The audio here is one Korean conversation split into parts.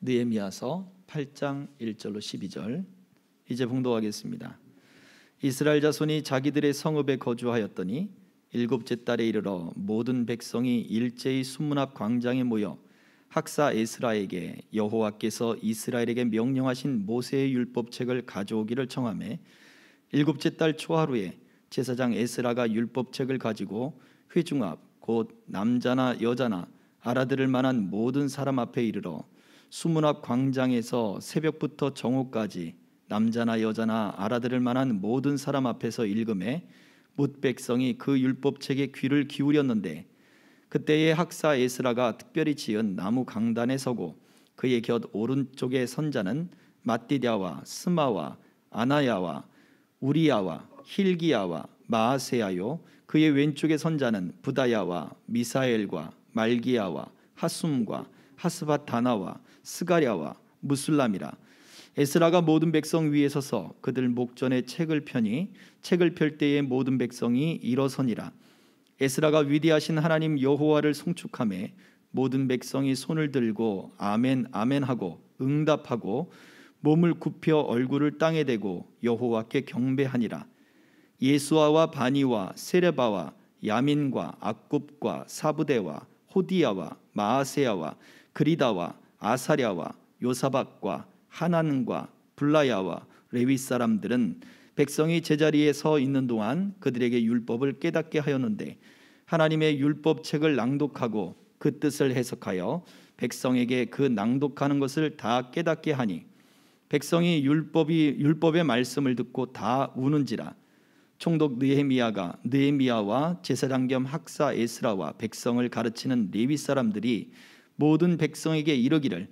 느헤미야서 8장 1절로 12절 이제 봉독하겠습니다. 이스라엘 자손이 자기들의 성읍에 거주하였더니 일곱째 달에 이르러 모든 백성이 일제히 수문 앞 광장에 모여 학사 에스라에게 여호와께서 이스라엘에게 명령하신 모세의 율법책을 가져오기를 청하매 일곱째 달 초하루에 제사장 에스라가 율법책을 가지고 회중 앞 곧 남자나 여자나 알아들을 만한 모든 사람 앞에 이르러 수문 앞 광장에서 새벽부터 정오까지 남자나 여자나 알아들을 만한 모든 사람 앞에서 읽음에 뭇 백성이 그 율법책에 귀를 기울였는데 그때에 학사 에스라가 특별히 지은 나무 강단에 서고 그의 곁 오른쪽에 선자는 마띠랴와 스마와 아나야와 우리야와 힐기야와 마아세야요 그의 왼쪽에 선자는 부다야와 미사엘과 말기야와 하숨과 하스바다나와 스가랴와 무술람이라. 에스라가 모든 백성 위에 서서 그들 목전에 책을 펴니 책을 펼 때에 모든 백성이 일어서니라. 에스라가 위대하신 하나님 여호와를 송축하며 모든 백성이 손을 들고 아멘 아멘 하고 응답하고 몸을 굽혀 얼굴을 땅에 대고 여호와께 경배하니라. 예수아와 바니와 세레바와 야민과 악굽과 사부대와 호디야와 마아세야와 그리다와 아사랴와 요사박과 하난과 블라야와 레위 사람들은 백성이 제자리에 서 있는 동안 그들에게 율법을 깨닫게 하였는데 하나님의 율법책을 낭독하고 그 뜻을 해석하여 백성에게 그 낭독하는 것을 다 깨닫게 하니 백성이 율법의 말씀을 듣고 다 우는지라. 총독 느헤미야와 제사장 겸 학사 에스라와 백성을 가르치는 레위 사람들이 모든 백성에게 이르기를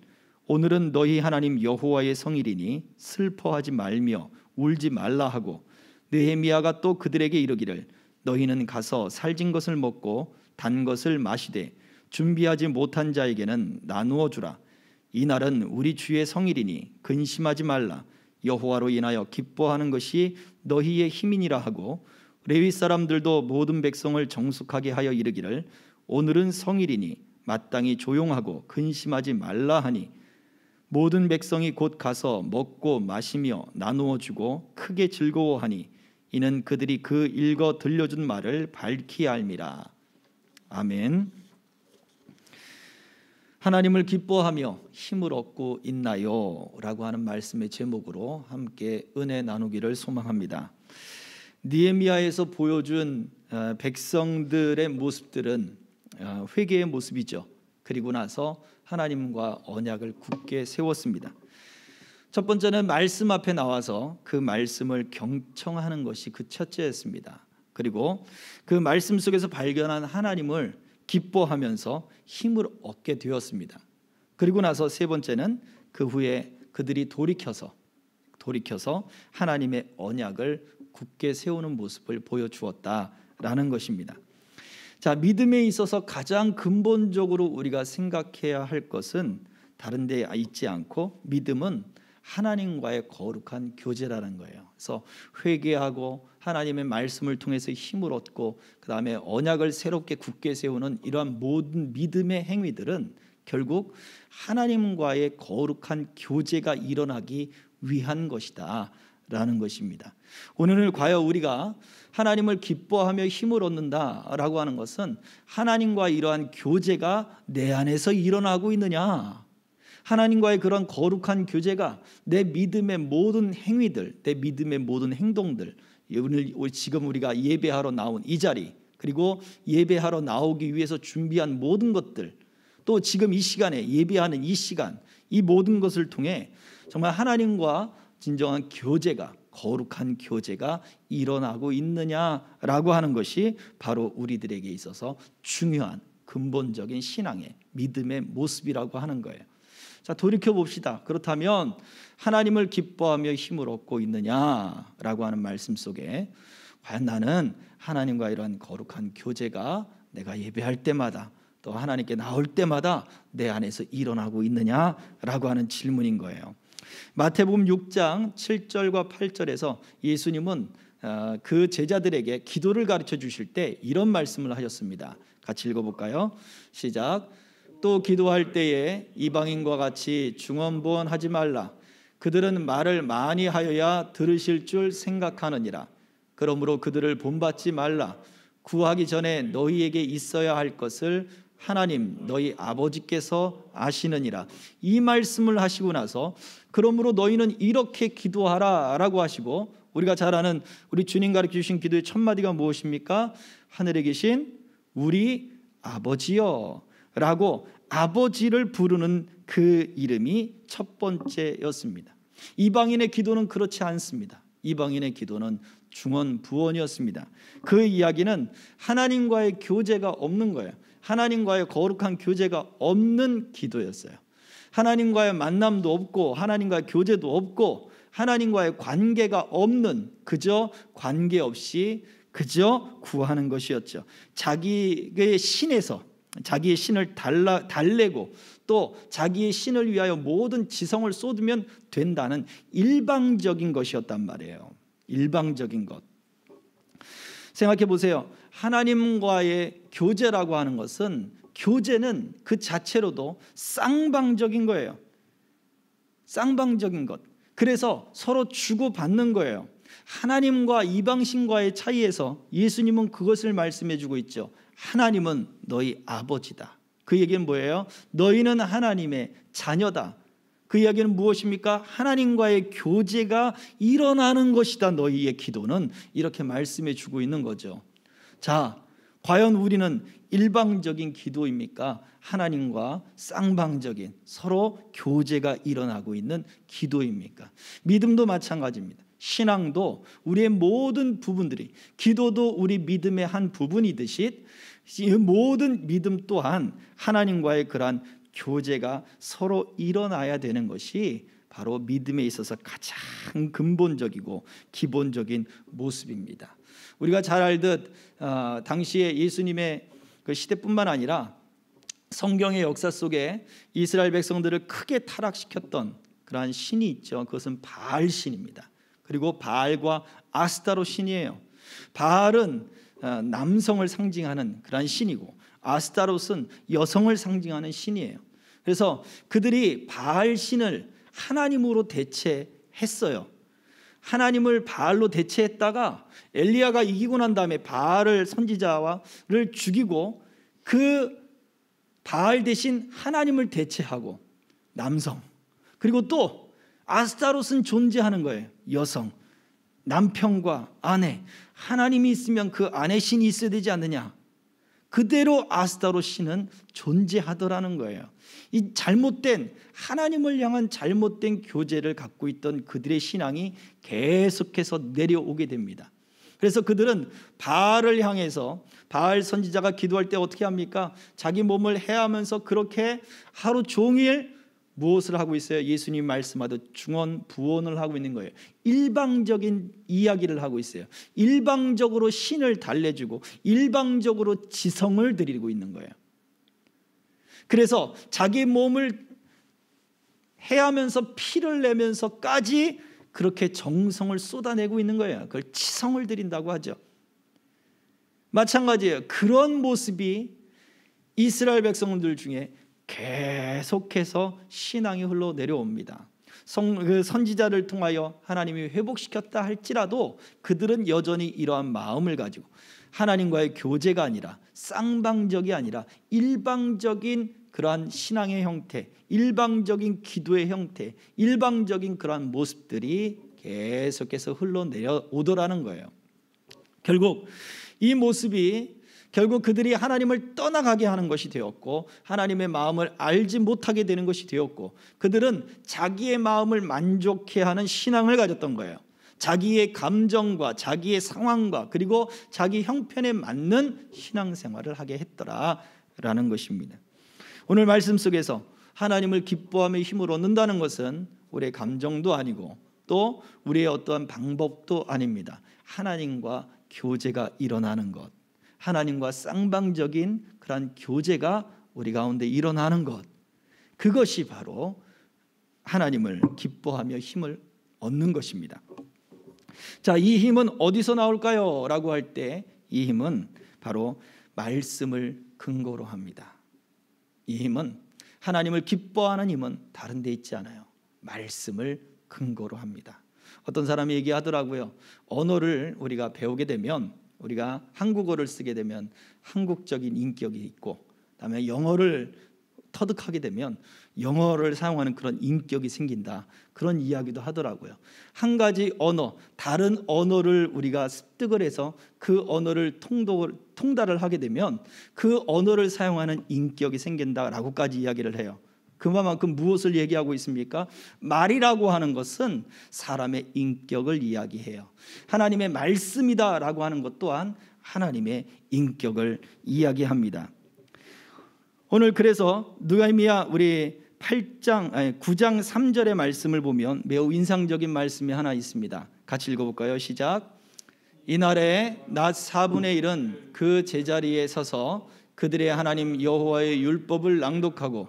오늘은 너희 하나님 여호와의 성일이니 슬퍼하지 말며 울지 말라 하고 느헤미야가 또 그들에게 이르기를 너희는 가서 살진 것을 먹고 단 것을 마시되 준비하지 못한 자에게는 나누어 주라. 이날은 우리 주의 성일이니 근심하지 말라. 여호와로 인하여 기뻐하는 것이 너희의 힘이니라 하고 레위 사람들도 모든 백성을 정숙하게 하여 이르기를 오늘은 성일이니 마땅히 조용하고 근심하지 말라 하니 모든 백성이 곧 가서 먹고 마시며 나누어 주고 크게 즐거워하니 이는 그들이 그 읽어 들려준 말을 밝히 알미라. 아멘. 하나님을 기뻐하며 힘을 얻고 있나요? 라고 하는 말씀의 제목으로 함께 은혜 나누기를 소망합니다. 느헤미야에서 보여준 백성들의 모습들은 회개의 모습이죠. 그리고 나서 하나님과 언약을 굳게 세웠습니다. 첫 번째는 말씀 앞에 나와서 그 말씀을 경청하는 것이 그 첫째였습니다. 그리고 그 말씀 속에서 발견한 하나님을 기뻐하면서 힘을 얻게 되었습니다. 그리고 나서 세 번째는 그 후에 그들이 돌이켜서 하나님의 언약을 굳게 세우는 모습을 보여주었다라는 것입니다. 자, 믿음에 있어서 가장 근본적으로 우리가 생각해야 할 것은 다른 데 있지 않고 믿음은 하나님과의 거룩한 교제라는 거예요. 그래서 회개하고 하나님의 말씀을 통해서 힘을 얻고 그 다음에 언약을 새롭게 굳게 세우는 이러한 모든 믿음의 행위들은 결국 하나님과의 거룩한 교제가 일어나기 위한 것이다 라는 것입니다. 오늘 과연 우리가 하나님을 기뻐하며 힘을 얻는다라고 하는 것은 하나님과 이러한 교제가 내 안에서 일어나고 있느냐, 하나님과의 그런 거룩한 교제가 내 믿음의 모든 행위들, 내 믿음의 모든 행동들, 지금 우리가 예배하러 나온 이 자리, 그리고 예배하러 나오기 위해서 준비한 모든 것들, 또 지금 이 시간에 예배하는 이 시간, 이 모든 것을 통해 정말 하나님과 진정한 교제가, 거룩한 교제가 일어나고 있느냐라고 하는 것이 바로 우리들에게 있어서 중요한 근본적인 신앙의 믿음의 모습이라고 하는 거예요. 자, 돌이켜 봅시다. 그렇다면 하나님을 기뻐하며 힘을 얻고 있느냐라고 하는 말씀 속에 과연 나는 하나님과 이런 거룩한 교제가 내가 예배할 때마다 또 하나님께 나올 때마다 내 안에서 일어나고 있느냐라고 하는 질문인 거예요. 마태복음 6장 7절과 8절에서 예수님은 그 제자들에게 기도를 가르쳐 주실 때 이런 말씀을 하셨습니다. 같이 읽어볼까요? 시작. 또 기도할 때에 이방인과 같이 중언부언하지 말라. 그들은 말을 많이 하여야 들으실 줄 생각하느니라. 그러므로 그들을 본받지 말라. 구하기 전에 너희에게 있어야 할 것을 하나님 너희 아버지께서 아시느니라. 이 말씀을 하시고 나서 그러므로 너희는 이렇게 기도하라 라고 하시고, 우리가 잘 아는 우리 주님 가르쳐 주신 기도의 첫 마디가 무엇입니까? 하늘에 계신 우리 아버지여 라고 아버지를 부르는 그 이름이 첫 번째였습니다. 이방인의 기도는 그렇지 않습니다. 이방인의 기도는 중언부언이었습니다. 그 이야기는 하나님과의 교제가 없는 거예요. 하나님과의 거룩한 교제가 없는 기도였어요. 하나님과의 만남도 없고 하나님과의 교제도 없고 하나님과의 관계가 없는, 그저 관계없이 그저 구하는 것이었죠. 자기의 신에서 자기의 신을 달래고 또 자기의 신을 위하여 모든 지성을 쏟으면 된다는 일방적인 것이었단 말이에요. 일방적인 것. 생각해 보세요. 하나님과의 교제라고 하는 것은, 교제는 그 자체로도 쌍방적인 거예요. 쌍방적인 것. 그래서 서로 주고받는 거예요. 하나님과 이방신과의 차이에서 예수님은 그것을 말씀해 주고 있죠. 하나님은 너희 아버지다. 그 얘기는 뭐예요? 너희는 하나님의 자녀다. 그 이야기는 무엇입니까? 하나님과의 교제가 일어나는 것이다. 너희의 기도는, 이렇게 말씀해 주고 있는 거죠. 자, 과연 우리는 일방적인 기도입니까? 하나님과 쌍방적인 서로 교제가 일어나고 있는 기도입니까? 믿음도 마찬가지입니다. 신앙도 우리의 모든 부분들이, 기도도 우리 믿음의 한 부분이듯이 이 모든 믿음 또한 하나님과의 그러한 교제가 서로 일어나야 되는 것이 바로 믿음에 있어서 가장 근본적이고 기본적인 모습입니다. 우리가 잘 알듯 당시에 예수님의 그 시대뿐만 아니라 성경의 역사 속에 이스라엘 백성들을 크게 타락시켰던 그러한 신이 있죠. 그것은 바알 신입니다. 그리고 바알과 아스타롯 신이에요. 바알은 남성을 상징하는 그러한 신이고 아스타롯은 여성을 상징하는 신이에요. 그래서 그들이 바알 신을 하나님으로 대체했어요. 하나님을 바알로 대체했다가 엘리야가 이기고 난 다음에 바알을 선지자를 죽이고 그 바알 대신 하나님을 대체하고 남성, 그리고 또 아스타롯은 존재하는 거예요. 여성, 남편과 아내, 하나님이 있으면 그 아내 신이 있어야 되지 않느냐. 그대로 아스타롯 신은 존재하더라는 거예요. 이 잘못된, 하나님을 향한 잘못된 교제를 갖고 있던 그들의 신앙이 계속해서 내려오게 됩니다. 그래서 그들은 바알을 향해서, 바알 선지자가 기도할 때 어떻게 합니까? 자기 몸을 해하면서 그렇게 하루 종일 무엇을 하고 있어요? 예수님 말씀하듯 중언부언을 하고 있는 거예요. 일방적인 이야기를 하고 있어요. 일방적으로 신을 달래주고 일방적으로 지성을 드리고 있는 거예요. 그래서 자기 몸을 해하면서 피를 내면서까지 그렇게 정성을 쏟아내고 있는 거예요. 그걸 치성을 드린다고 하죠. 마찬가지예요. 그런 모습이 이스라엘 백성들 중에 계속해서 신앙이 흘러내려옵니다. 선지자를 통하여 하나님이 회복시켰다 할지라도 그들은 여전히 이러한 마음을 가지고 하나님과의 교제가 아니라, 쌍방적이 아니라 일방적인 그러한 신앙의 형태, 일방적인 기도의 형태, 일방적인 그러한 모습들이 계속해서 흘러내려오더라는 거예요. 결국 이 모습이 그들이 하나님을 떠나가게 하는 것이 되었고, 하나님의 마음을 알지 못하게 되는 것이 되었고, 그들은 자기의 마음을 만족해 하는 신앙을 가졌던 거예요. 자기의 감정과 자기의 상황과 그리고 자기 형편에 맞는 신앙생활을 하게 했더라라는 것입니다. 오늘 말씀 속에서 하나님을 기뻐하며 힘을 얻는다는 것은 우리의 감정도 아니고 또 우리의 어떠한 방법도 아닙니다. 하나님과 교제가 일어나는 것, 하나님과 쌍방적인 그런 교제가 우리 가운데 일어나는 것, 그것이 바로 하나님을 기뻐하며 힘을 얻는 것입니다. 자, 이 힘은 어디서 나올까요? 라고 할 때 이 힘은 바로 말씀을 근거로 합니다. 이 힘은, 하나님을 기뻐하는 힘은 다른 데 있지 않아요. 말씀을 근거로 합니다. 어떤 사람이 얘기하더라고요. 언어를 우리가 배우게 되면, 우리가 한국어를 쓰게 되면 한국적인 인격이 있고, 그다음에 영어를 터득하게 되면 영어를 사용하는 그런 인격이 생긴다, 그런 이야기도 하더라고요. 한 가지 언어, 다른 언어를 우리가 습득을 해서 그 언어를 통달을 하게 되면 그 언어를 사용하는 인격이 생긴다라고까지 이야기를 해요. 그만큼 무엇을 얘기하고 있습니까? 말이라고 하는 것은 사람의 인격을 이야기해요. 하나님의 말씀이다라고 하는 것 또한 하나님의 인격을 이야기합니다. 오늘 그래서 느헤미야 우리 9장 3절의 말씀을 보면 매우 인상적인 말씀이 하나 있습니다. 같이 읽어볼까요? 시작. 이날에 낮 4분의 1은 그 제자리에 서서 그들의 하나님 여호와의 율법을 낭독하고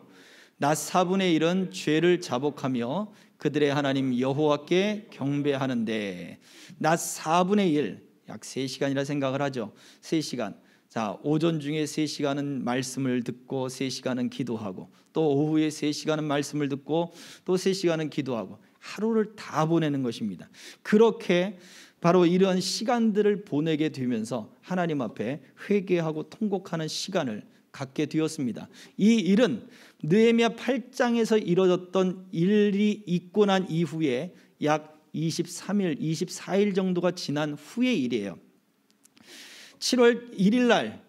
낮 4분의 1은 죄를 자복하며 그들의 하나님 여호와께 경배하는데, 낮 4분의 1, 약 3시간이라 생각을 하죠. 3시간. 자, 오전 중에 3시간은 말씀을 듣고 3시간은 기도하고, 또 오후에 3시간은 말씀을 듣고 또 3시간은 기도하고, 하루를 다 보내는 것입니다. 그렇게 바로 이런 시간들을 보내게 되면서 하나님 앞에 회개하고 통곡하는 시간을 갖게 되었습니다. 이 일은 느헤미야 8장에서 이루어졌던 일이 있고 난 이후에 약 23일, 24일 정도가 지난 후의 일이에요. 7월 1일 날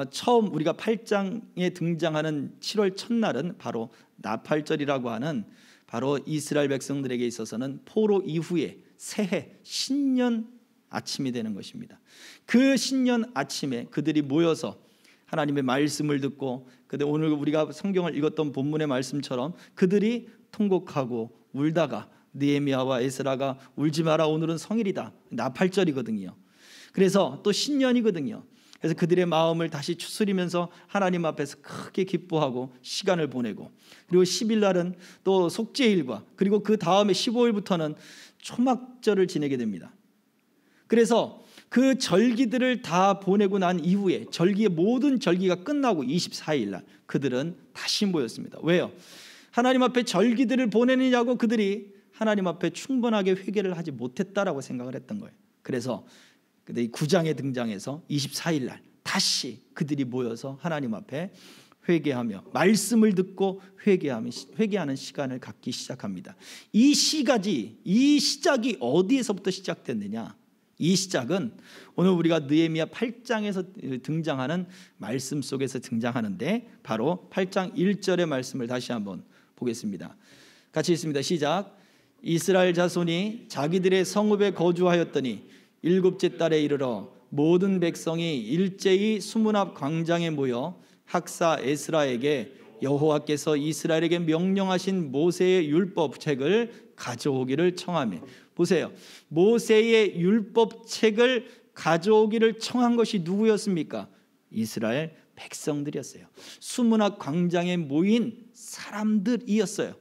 처음 우리가 8장에 등장하는 7월 첫날은 바로 나팔절이라고 하는, 바로 이스라엘 백성들에게 있어서는 포로 이후에 새해 신년 아침이 되는 것입니다. 그 신년 아침에 그들이 모여서 하나님의 말씀을 듣고, 오늘 우리가 성경을 읽었던 본문의 말씀처럼 그들이 통곡하고 울다가 느헤미야와 에스라가 울지 마라, 오늘은 성일이다, 나팔절이거든요. 그래서 또 신년이거든요. 그래서 그들의 마음을 다시 추스리면서 하나님 앞에서 크게 기뻐하고 시간을 보내고, 그리고 10일 날은 또 속죄일과, 그리고 그 다음에 15일부터는 초막절을 지내게 됩니다. 그래서 그 절기들을 다 보내고 난 이후에, 절기의 모든 절기가 끝나고 24일 날 그들은 다시 모였습니다. 왜요? 하나님 앞에 절기들을 보내느냐고 그들이 하나님 앞에 충분하게 회개를 하지 못했다라고 생각을 했던 거예요. 그래서 그들이 9장에 등장해서 24일 날 다시 그들이 모여서 하나님 앞에 회개하며 말씀을 듣고 회개하는 시간을 갖기 시작합니다. 이 시작이 어디에서부터 시작됐느냐? 이 시작은 오늘 우리가 느헤미야 8장에서 등장하는 말씀 속에서 등장하는데, 바로 8장 1절의 말씀을 다시 한번 보겠습니다. 같이 읽습니다. 시작. 이스라엘 자손이 자기들의 성읍에 거주하였더니 7째 달에 이르러 모든 백성이 일제히 수문 앞 광장에 모여 학사 에스라에게 여호와께서 이스라엘에게 명령하신 모세의 율법책을 가져오기를 청하며, 보세요, 모세의 율법책을 가져오기를 청한 것이 누구였습니까? 이스라엘 백성들이었어요. 수문 앞 광장에 모인 사람들이었어요.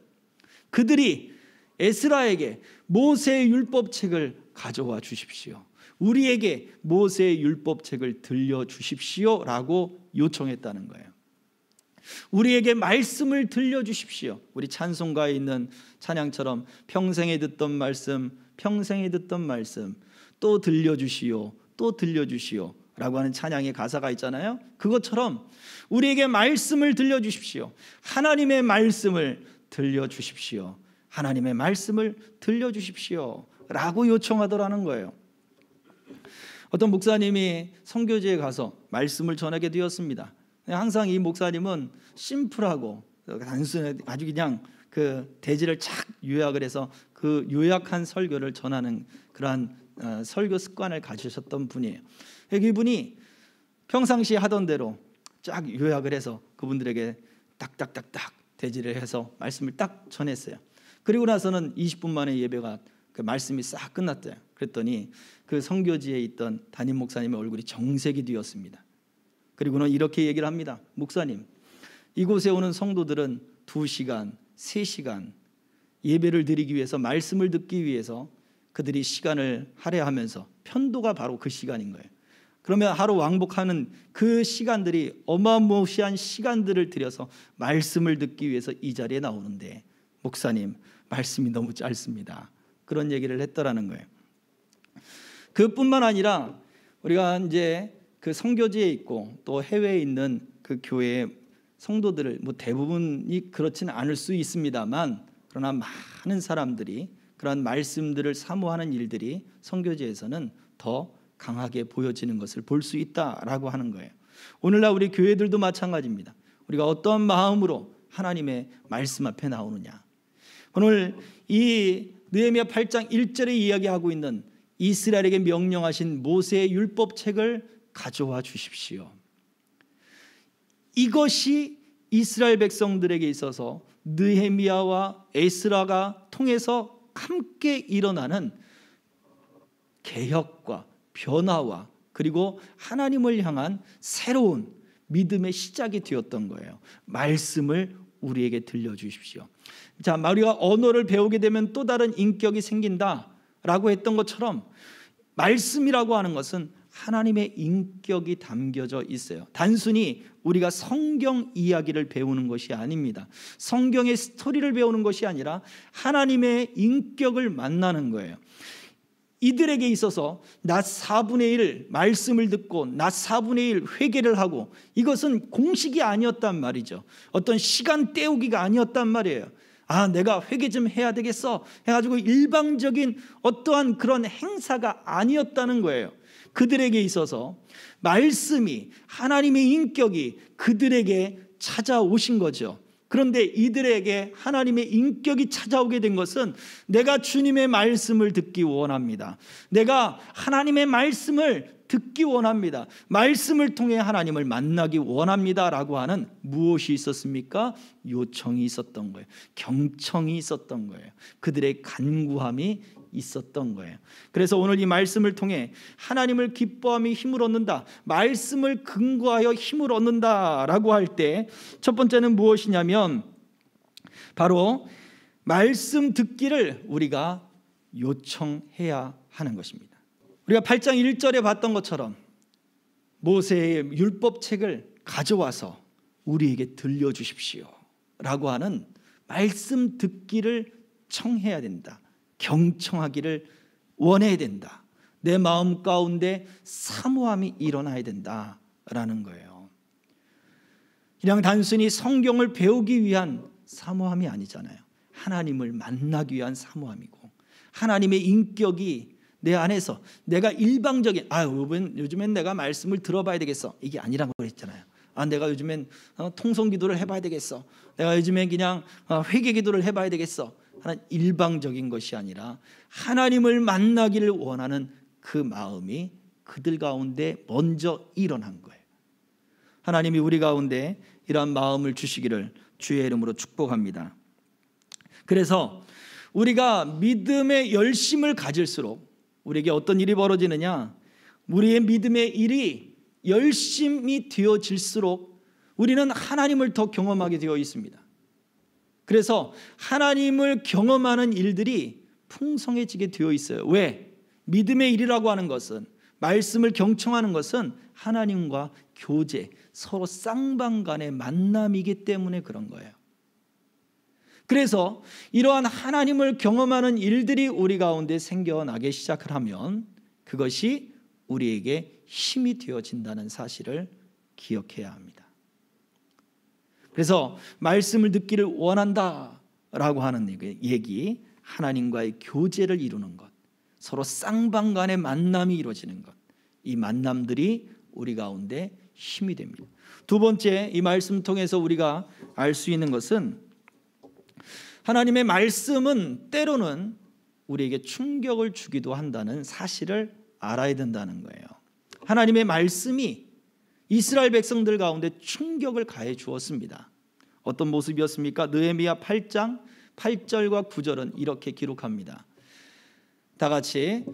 그들이 에스라에게 모세의 율법책을 가져와 주십시오, 우리에게 모세의 율법책을 들려주십시오 라고 요청했다는 거예요. 우리에게 말씀을 들려주십시오. 우리 찬송가에 있는 찬양처럼 평생에 듣던 말씀, 평생에 듣던 말씀, 또 들려주시오, 또 들려주시오 라고 하는 찬양의 가사가 있잖아요. 그것처럼 우리에게 말씀을 들려주십시오. 하나님의 말씀을 들려주십시오. 하나님의 말씀을 들려주십시오 라고 요청하더라는 거예요. 어떤 목사님이 선교지에 가서 말씀을 전하게 되었습니다. 항상 이 목사님은 심플하고 단순해, 아주 그냥 그 대지를 착 요약을 해서 그 요약한 설교를 전하는 그러한 설교 습관을 가지셨던 분이에요. 이분이 평상시에 하던 대로 쫙 요약을 해서 그분들에게 딱딱딱딱 대지를 해서 말씀을 딱 전했어요. 그리고 나서는 20분 만에 예배가, 그 말씀이 싹 끝났대요. 그랬더니 그 선교지에 있던 담임 목사님의 얼굴이 정색이 되었습니다. 그리고는 이렇게 얘기를 합니다. 목사님, 이곳에 오는 성도들은 2시간, 3시간 예배를 드리기 위해서, 말씀을 듣기 위해서 그들이 시간을 할애하면서, 편도가 바로 그 시간인 거예요. 그러면 하루 왕복하는 그 시간들이 어마무시한 시간들을 들여서 말씀을 듣기 위해서 이 자리에 나오는데, 목사님 말씀이 너무 짧습니다, 그런 얘기를 했더라는 거예요. 그뿐만 아니라 우리가 이제 그 선교지에 있고 또 해외에 있는 그 교회의 성도들을 대부분이 그렇지는 않을 수 있습니다만, 그러나 많은 사람들이 그런 말씀들을 사모하는 일들이 선교지에서는 더 강하게 보여지는 것을 볼 수 있다라고 하는 거예요. 오늘날 우리 교회들도 마찬가지입니다. 우리가 어떤 마음으로 하나님의 말씀 앞에 나오느냐. 오늘 이 느헤미야 8장 1절에 이야기하고 있는 이스라엘에게 명령하신 모세의 율법책을 가져와 주십시오. 이것이 이스라엘 백성들에게 있어서 느헤미야와 에스라가 통해서 함께 일어나는 개혁과 변화와 그리고 하나님을 향한 새로운 믿음의 시작이 되었던 거예요. 말씀을 우리에게 들려주십시오. 자, 우리가 언어를 배우게 되면 또 다른 인격이 생긴다라고 했던 것처럼, 말씀이라고 하는 것은 하나님의 인격이 담겨져 있어요. 단순히 우리가 성경 이야기를 배우는 것이 아닙니다. 성경의 스토리를 배우는 것이 아니라 하나님의 인격을 만나는 거예요. 이들에게 있어서 낮 4분의 1 말씀을 듣고 낮 4분의 1 회개를 하고, 이것은 공식이 아니었단 말이죠. 어떤 시간 때우기가 아니었단 말이에요. 내가 회개 좀 해야 되겠어 해가지고 일방적인 어떠한 그런 행사가 아니었다는 거예요. 그들에게 있어서 말씀이, 하나님의 인격이 그들에게 찾아오신 거죠. 그런데 이들에게 하나님의 인격이 찾아오게 된 것은, 내가 주님의 말씀을 듣기 원합니다, 내가 하나님의 말씀을 듣기 원합니다, 말씀을 통해 하나님을 만나기 원합니다 라고 하는 무엇이 있었습니까? 요청이 있었던 거예요. 경청이 있었던 거예요. 그들의 간구함이 있었던 거예요. 그래서 오늘 이 말씀을 통해 하나님을 기뻐함이 힘을 얻는다, 말씀을 근거하여 힘을 얻는다라고 할 때 첫 번째는 무엇이냐면, 바로 말씀 듣기를 우리가 요청해야 하는 것입니다. 우리가 8장 1절에 봤던 것처럼 모세의 율법책을 가져와서 우리에게 들려주십시오 라고 하는 말씀 듣기를 청해야 된다, 경청하기를 원해야 된다, 내 마음 가운데 사모함이 일어나야 된다라는 거예요. 그냥 단순히 성경을 배우기 위한 사모함이 아니잖아요. 하나님을 만나기 위한 사모함이고, 하나님의 인격이 내 안에서, 내가 일방적인 요즘엔 내가 말씀을 들어봐야 되겠어, 이게 아니라고 그랬잖아요. 내가 요즘엔 통성기도를 해봐야 되겠어, 내가 요즘엔 그냥 회개기도를 해봐야 되겠어 하는 일방적인 것이 아니라, 하나님을 만나기를 원하는 그 마음이 그들 가운데 먼저 일어난 거예요. 하나님이 우리 가운데 이러한 마음을 주시기를 주의 이름으로 축복합니다. 그래서 우리가 믿음의 열심을 가질수록 우리에게 어떤 일이 벌어지느냐, 우리의 믿음의 일이 열심히 되어질수록 우리는 하나님을 더 경험하게 되어 있습니다. 그래서 하나님을 경험하는 일들이 풍성해지게 되어 있어요. 왜? 믿음의 일이라고 하는 것은, 말씀을 경청하는 것은 하나님과 교제, 서로 쌍방 간의 만남이기 때문에 그런 거예요. 그래서 이러한 하나님을 경험하는 일들이 우리 가운데 생겨나기 시작을 하면 그것이 우리에게 힘이 되어진다는 사실을 기억해야 합니다. 그래서 말씀을 듣기를 원한다라고 하는 얘기, 하나님과의 교제를 이루는 것, 서로 쌍방 간의 만남이 이루어지는 것, 이 만남들이 우리 가운데 힘이 됩니다. 두 번째, 이 말씀 통해서 우리가 알 수 있는 것은, 하나님의 말씀은 때로는 우리에게 충격을 주기도 한다는 사실을 알아야 된다는 거예요. 하나님의 말씀이 이스라엘 백성들 가운데 충격을 가해 주었습니다. 어떤 모습이었습니까? 느헤미야 8장 8절과 9절은 이렇게 기록합니다. 다 같이,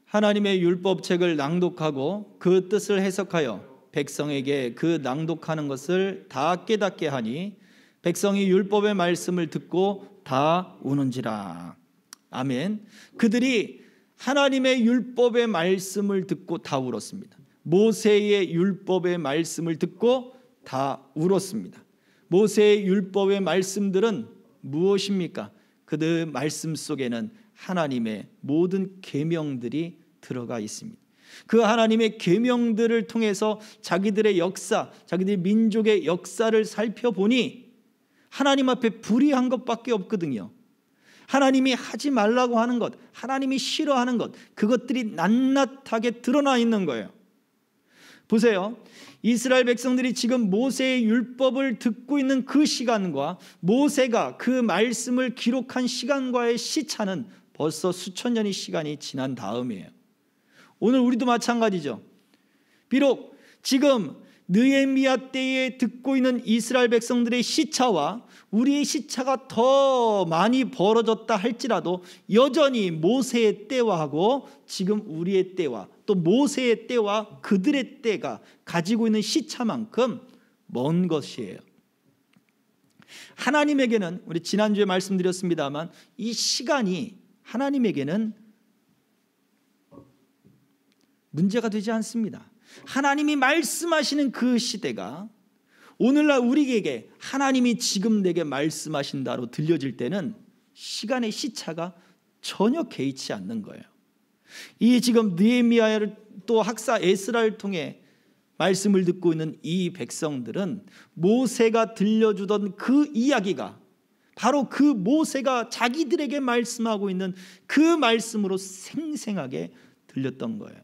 하나님의 율법책을 낭독하고 그 뜻을 해석하여 백성에게 그 낭독하는 것을 다 깨닫게 하니 백성이 율법의 말씀을 듣고 다 우는지라. 아멘. 그들이 하나님의 율법의 말씀을 듣고 다 울었습니다. 모세의 율법의 말씀을 듣고 다 울었습니다. 모세의 율법의 말씀들은 무엇입니까? 그들 말씀 속에는 하나님의 모든 계명들이 들어가 있습니다. 그 하나님의 계명들을 통해서 자기들의 역사, 자기들의 민족의 역사를 살펴보니 하나님 앞에 불의한 것밖에 없거든요. 하나님이 하지 말라고 하는 것, 하나님이 싫어하는 것, 그것들이 낱낱하게 드러나 있는 거예요. 보세요. 이스라엘 백성들이 지금 모세의 율법을 듣고 있는 그 시간과 모세가 그 말씀을 기록한 시간과의 시차는 벌써 수천 년의 시간이 지난 다음이에요. 오늘 우리도 마찬가지죠. 비록 지금 느헤미야 때에 듣고 있는 이스라엘 백성들의 시차와 우리의 시차가 더 많이 벌어졌다 할지라도 여전히 모세의 때와하고 지금 우리의 때와 또 모세의 때와 그들의 때가 가지고 있는 시차만큼 먼 것이에요. 하나님에게는, 우리 지난주에 말씀드렸습니다만, 이 시간이 하나님에게는 문제가 되지 않습니다. 하나님이 말씀하시는 그 시대가 오늘날 우리에게 하나님이 지금 내게 말씀하신다로 들려질 때는 시간의 시차가 전혀 개의치 않는 거예요. 이 지금 느헤미야를 또 학사 에스라를 통해 말씀을 듣고 있는 이 백성들은 모세가 들려주던 그 이야기가 바로 그 모세가 자기들에게 말씀하고 있는 그 말씀으로 생생하게 들렸던 거예요.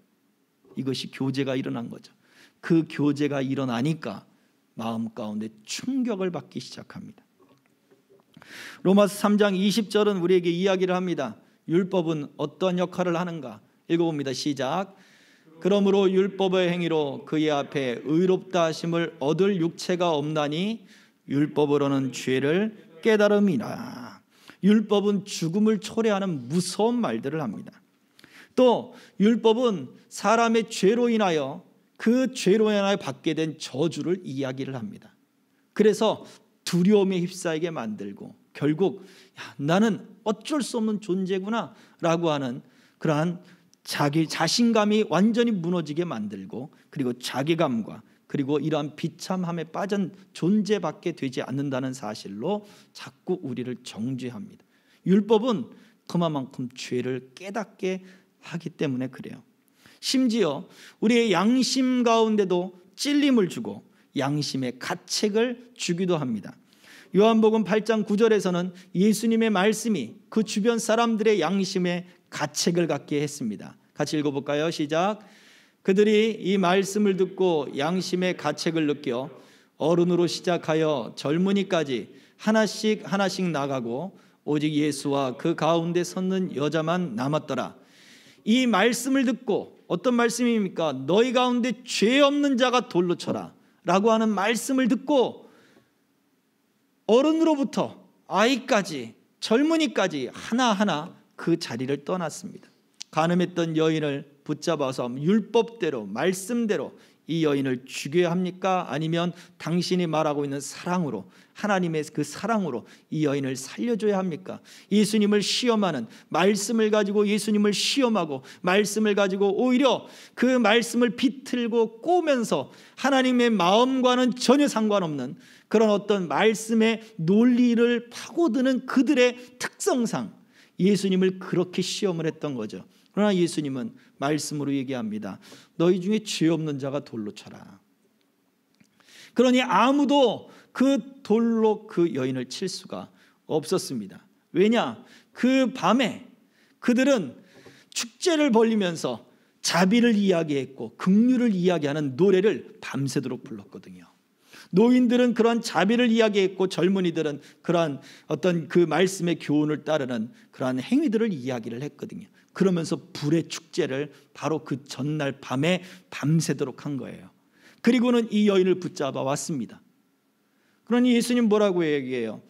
이것이 교제가 일어난 거죠. 그 교제가 일어나니까 마음 가운데 충격을 받기 시작합니다. 로마서 3장 20절은 우리에게 이야기를 합니다. 율법은 어떤 역할을 하는가? 읽어봅니다. 시작. 그러므로 율법의 행위로 그의 앞에 의롭다 하심을 얻을 육체가 없나니 율법으로는 죄를 깨달음이라. 율법은 죽음을 초래하는 무서운 말들을 합니다. 또 율법은 사람의 죄로 인하여 그 죄로 인하여 받게 된 저주를 이야기를 합니다. 그래서 두려움에 휩싸이게 만들고 결국 나는 어쩔 수 없는 존재구나 라고 하는 그러한 자기 자신감이 완전히 무너지게 만들고, 그리고 자괴감과 그리고 이러한 비참함에 빠진 존재밖에 되지 않는다는 사실로 자꾸 우리를 정죄합니다. 율법은 그만큼 죄를 깨닫게 하기 때문에 그래요. 심지어 우리의 양심 가운데도 찔림을 주고 양심의 가책을 주기도 합니다. 요한복음 8장 9절에서는 예수님의 말씀이 그 주변 사람들의 양심에 가책을 갖게 했습니다. 같이 읽어볼까요? 시작. 그들이 이 말씀을 듣고 양심의 가책을 느껴 어른으로 시작하여 젊은이까지 하나씩 나가고 오직 예수와 그 가운데 섰는 여자만 남았더라. 이 말씀을 듣고, 어떤 말씀입니까? 너희 가운데 죄 없는 자가 돌로 쳐라 라고 하는 말씀을 듣고 어른으로부터 아이까지 젊은이까지 하나하나 그 자리를 떠났습니다. 간음했던 여인을 붙잡아서 율법대로 말씀대로 이 여인을 죽여야 합니까? 아니면 당신이 말하고 있는 사랑으로, 하나님의 그 사랑으로 이 여인을 살려줘야 합니까? 예수님을 시험하는, 말씀을 가지고 예수님을 시험하고 말씀을 가지고 오히려 그 말씀을 비틀고 꼬면서 하나님의 마음과는 전혀 상관없는 그런 어떤 말씀의 논리를 파고드는 그들의 특성상 예수님을 그렇게 시험을 했던 거죠. 그러나 예수님은 말씀으로 얘기합니다. 너희 중에 죄 없는 자가 돌로 쳐라. 그러니 아무도 그 돌로 그 여인을 칠 수가 없었습니다. 왜냐? 그 밤에 그들은 축제를 벌리면서 자비를 이야기했고 긍휼을 이야기하는 노래를 밤새도록 불렀거든요. 노인들은 그러한 자비를 이야기했고 젊은이들은 그러한 어떤 그 말씀의 교훈을 따르는 그러한 행위들을 이야기를 했거든요. 그러면서 불의 축제를 바로 그 전날 밤에 밤새도록 한 거예요. 그리고는 이 여인을 붙잡아 왔습니다. 그러니 예수님 뭐라고 얘기해요?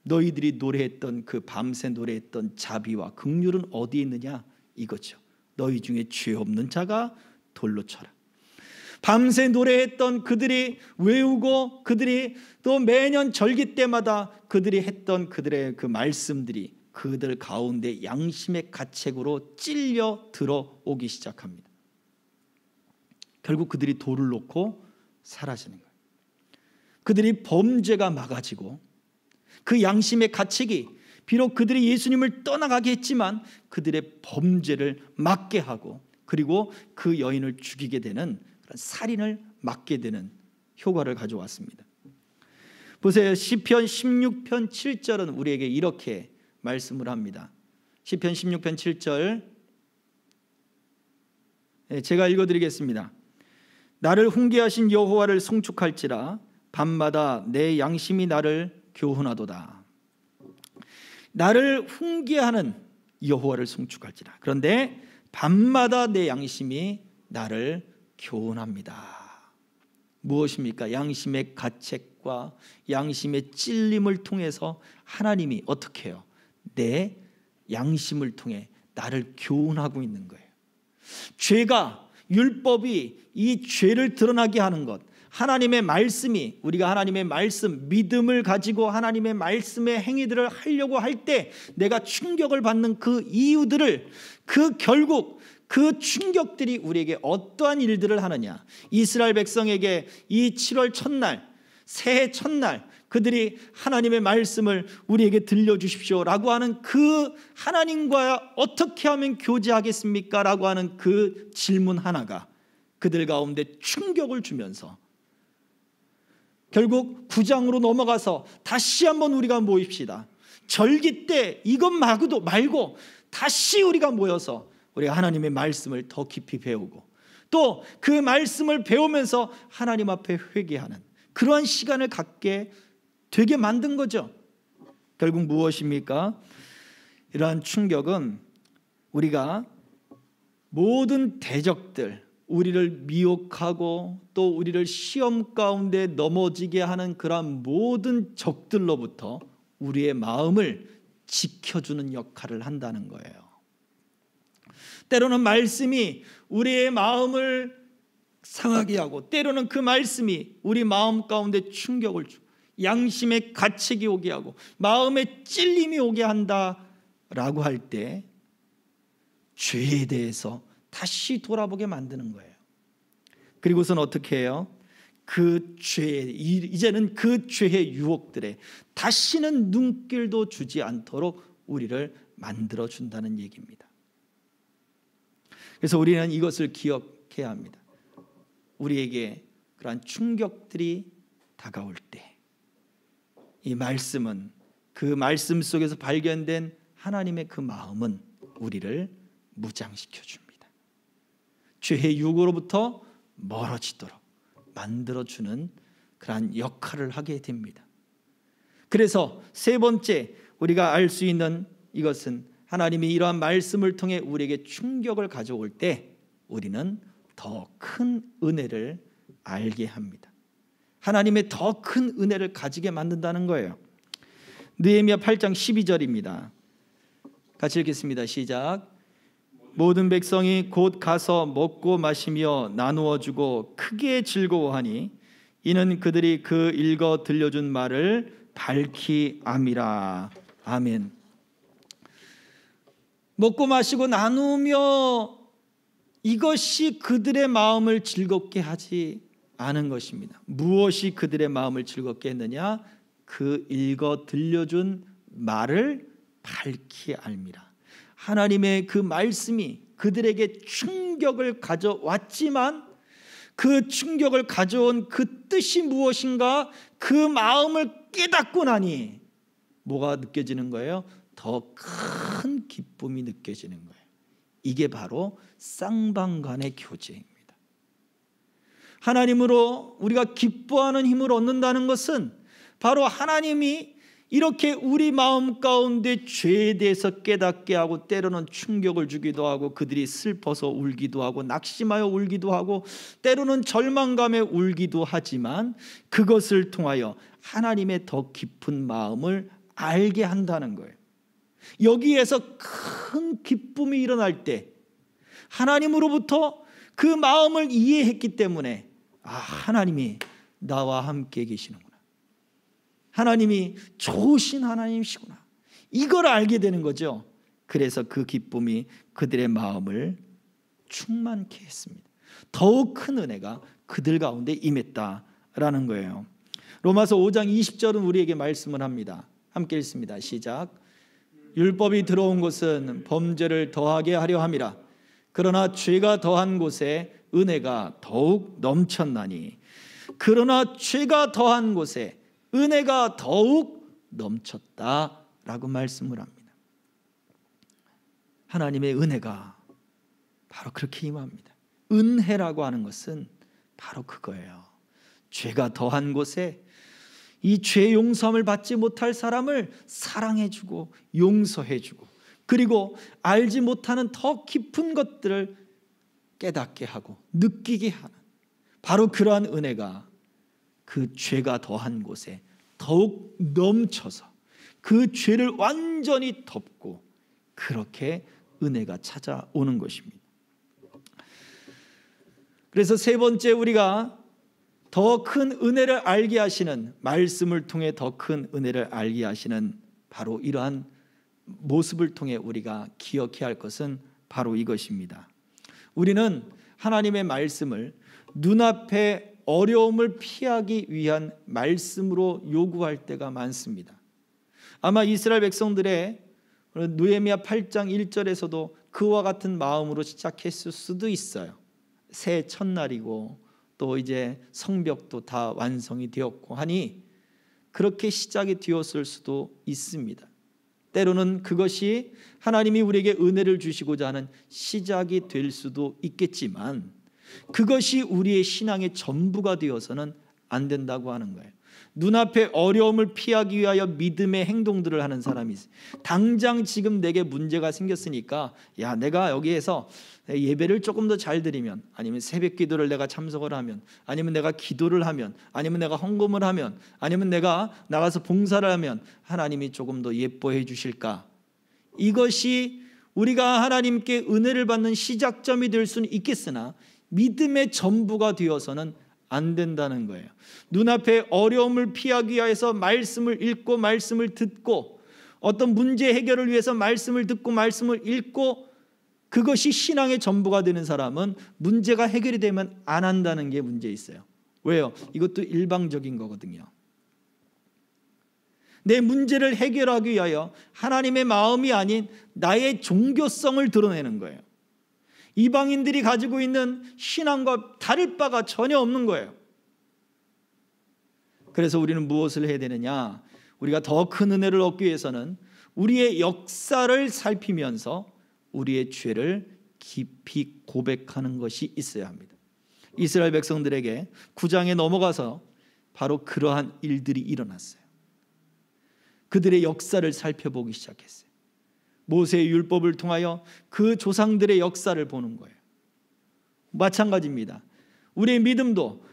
너희들이 노래했던 그 밤새 노래했던 자비와 긍휼은 어디에 있느냐? 이거죠. 너희 중에 죄 없는 자가 돌로 쳐라. 밤새 노래했던 그들이 외우고 그들이 또 매년 절기 때마다 그들이 했던 그들의 그 말씀들이 그들 가운데 양심의 가책으로 찔려 들어오기 시작합니다. 결국 그들이 돌을 놓고 사라지는 거예요. 그들이 범죄가 막아지고 그 양심의 가책이 비록 그들이 예수님을 떠나가게 했지만 그들의 범죄를 막게 하고 그리고 그 여인을 죽이게 되는 그런 살인을 막게 되는 효과를 가져왔습니다. 보세요. 시편 16편 7절은 우리에게 이렇게 말씀을 합니다. 시편 16편 7절 제가 읽어드리겠습니다. 나를 훈계하신 여호와를 송축할지라 밤마다 내 양심이 나를 교훈하도다. 나를 훈계하는 여호와를 송축할지라. 그런데 밤마다 내 양심이 나를 교훈합니다. 무엇입니까? 양심의 가책과 양심의 찔림을 통해서 하나님이 어떻게 해요? 내 양심을 통해 나를 교훈하고 있는 거예요. 죄가, 율법이 이 죄를 드러나게 하는 것, 하나님의 말씀이, 우리가 하나님의 말씀, 믿음을 가지고 하나님의 말씀의 행위들을 하려고 할 때 내가 충격을 받는 그 이유들을, 결국 그 충격들이 우리에게 어떠한 일들을 하느냐. 이스라엘 백성에게 이 7월 첫날, 새해 첫날 그들이 하나님의 말씀을 우리에게 들려주십시오 라고 하는 그 하나님과 어떻게 하면 교제하겠습니까? 라고 하는 그 질문 하나가 그들 가운데 충격을 주면서 결국 9장으로 넘어가서 다시 한번 우리가 모입시다. 절기 때 이것 말고 다시 우리가 모여서 우리가 하나님의 말씀을 더 깊이 배우고 또 그 말씀을 배우면서 하나님 앞에 회개하는 그러한 시간을 갖게 되게 만든 거죠. 결국 무엇입니까? 이러한 충격은 우리가 모든 대적들, 우리를 미혹하고 또 우리를 시험 가운데 넘어지게 하는 그러한 모든 적들로부터 우리의 마음을 지켜주는 역할을 한다는 거예요. 때로는 말씀이 우리의 마음을 상하게 하고 때로는 그 말씀이 우리 마음 가운데 충격을 주고 양심의 가책이 오게 하고 마음의 찔림이 오게 한다라고 할 때 죄에 대해서 다시 돌아보게 만드는 거예요. 그리고선 어떻게 해요? 그 죄, 이제는 그 죄의 유혹들에 다시는 눈길도 주지 않도록 우리를 만들어 준다는 얘기입니다. 그래서 우리는 이것을 기억해야 합니다. 우리에게 그러한 충격들이 다가올 때 이 말씀은, 그 말씀 속에서 발견된 하나님의 그 마음은 우리를 무장시켜 줍니다. 죄의 유혹으로부터 멀어지도록 만들어주는 그러한 역할을 하게 됩니다. 그래서 세 번째 우리가 알 수 있는 이것은 하나님이 이러한 말씀을 통해 우리에게 충격을 가져올 때 우리는 더 큰 은혜를 알게 합니다. 하나님의 더 큰 은혜를 가지게 만든다는 거예요. 느헤미야 8장 12절입니다. 같이 읽겠습니다. 시작. 모든 백성이 곧 가서 먹고 마시며 나누어 주고 크게 즐거워하니 이는 그들이 그 읽어 들려준 말을 밝히 암이라. 아멘. 먹고 마시고 나누며 이것이 그들의 마음을 즐겁게 하지 않은 것입니다. 무엇이 그들의 마음을 즐겁게 했느냐? 그 읽어 들려준 말을 밝히 알미라. 하나님의 그 말씀이 그들에게 충격을 가져왔지만 그 충격을 가져온 그 뜻이 무엇인가? 그 마음을 깨닫고 나니 뭐가 느껴지는 거예요? 더 큰 기쁨이 느껴지는 거예요. 이게 바로 쌍방간의 교제입니다. 하나님으로 우리가 기뻐하는 힘을 얻는다는 것은 바로 하나님이 이렇게 우리 마음 가운데 죄에 대해서 깨닫게 하고 때로는 충격을 주기도 하고 그들이 슬퍼서 울기도 하고 낙심하여 울기도 하고 때로는 절망감에 울기도 하지만 그것을 통하여 하나님의 더 깊은 마음을 알게 한다는 거예요. 여기에서 큰 기쁨이 일어날 때 하나님으로부터 그 마음을 이해했기 때문에 하나님이 나와 함께 계시는구나. 하나님이 좋으신 하나님이시구나. 이걸 알게 되는 거죠. 그래서 그 기쁨이 그들의 마음을 충만케 했습니다. 더욱 큰 은혜가 그들 가운데 임했다라는 거예요. 로마서 5장 20절은 우리에게 말씀을 합니다. 함께 읽습니다. 시작. 율법이 들어온 곳은 범죄를 더하게 하려 함이라. 그러나 죄가 더한 곳에 은혜가 더욱 넘쳤나니. 그러나 죄가 더한 곳에 은혜가 더욱 넘쳤다라고 말씀을 합니다. 하나님의 은혜가 바로 그렇게 임합니다. 은혜라고 하는 것은 바로 그거예요. 죄가 더한 곳에 이 죄 용서함을 받지 못할 사람을 사랑해주고 용서해주고, 그리고 알지 못하는 더 깊은 것들을 깨닫게 하고 느끼게 하는, 바로 그러한 은혜가 그 죄가 더한 곳에 더욱 넘쳐서 그 죄를 완전히 덮고, 그렇게 은혜가 찾아오는 것입니다. 그래서 세 번째, 우리가 더 큰 은혜를 알게 하시는, 말씀을 통해 더 큰 은혜를 알게 하시는 바로 이러한 모습을 통해 우리가 기억해야 할 것은 바로 이것입니다. 우리는 하나님의 말씀을 눈앞에 어려움을 피하기 위한 말씀으로 요구할 때가 많습니다. 아마 이스라엘 백성들의 느헤미야 8장 1절에서도 그와 같은 마음으로 시작했을 수도 있어요. 새해 첫날이고 또 이제 성벽도 다 완성이 되었고 하니 그렇게 시작이 되었을 수도 있습니다. 때로는 그것이 하나님이 우리에게 은혜를 주시고자 하는 시작이 될 수도 있겠지만, 그것이 우리의 신앙의 전부가 되어서는 안 된다고 하는 거예요. 눈앞에 어려움을 피하기 위하여 믿음의 행동들을 하는 사람이 있어요. 당장 지금 내게 문제가 생겼으니까, 야, 내가 여기에서 예배를 조금 더 잘 드리면, 아니면 새벽 기도를 내가 참석을 하면, 아니면 내가 기도를 하면, 아니면 내가 헌금을 하면, 아니면 내가 나가서 봉사를 하면 하나님이 조금 더 예뻐해 주실까? 이것이 우리가 하나님께 은혜를 받는 시작점이 될 수는 있겠으나 믿음의 전부가 되어서는 안 된다는 거예요. 눈앞에 어려움을 피하기 위해서 말씀을 읽고 말씀을 듣고, 어떤 문제 해결을 위해서 말씀을 듣고 말씀을 읽고, 그것이 신앙의 전부가 되는 사람은 문제가 해결이 되면 안 한다는 게 문제 있어요. 왜요? 이것도 일방적인 거거든요. 내 문제를 해결하기 위하여 하나님의 마음이 아닌 나의 종교성을 드러내는 거예요. 이방인들이 가지고 있는 신앙과 다를 바가 전혀 없는 거예요. 그래서 우리는 무엇을 해야 되느냐? 우리가 더 큰 은혜를 얻기 위해서는 우리의 역사를 살피면서 우리의 죄를 깊이 고백하는 것이 있어야 합니다. 이스라엘 백성들에게 9장에 넘어가서 바로 그러한 일들이 일어났어요. 그들의 역사를 살펴보기 시작했어요. 모세의 율법을 통하여 그 조상들의 역사를 보는 거예요. 마찬가지입니다. 우리의 믿음도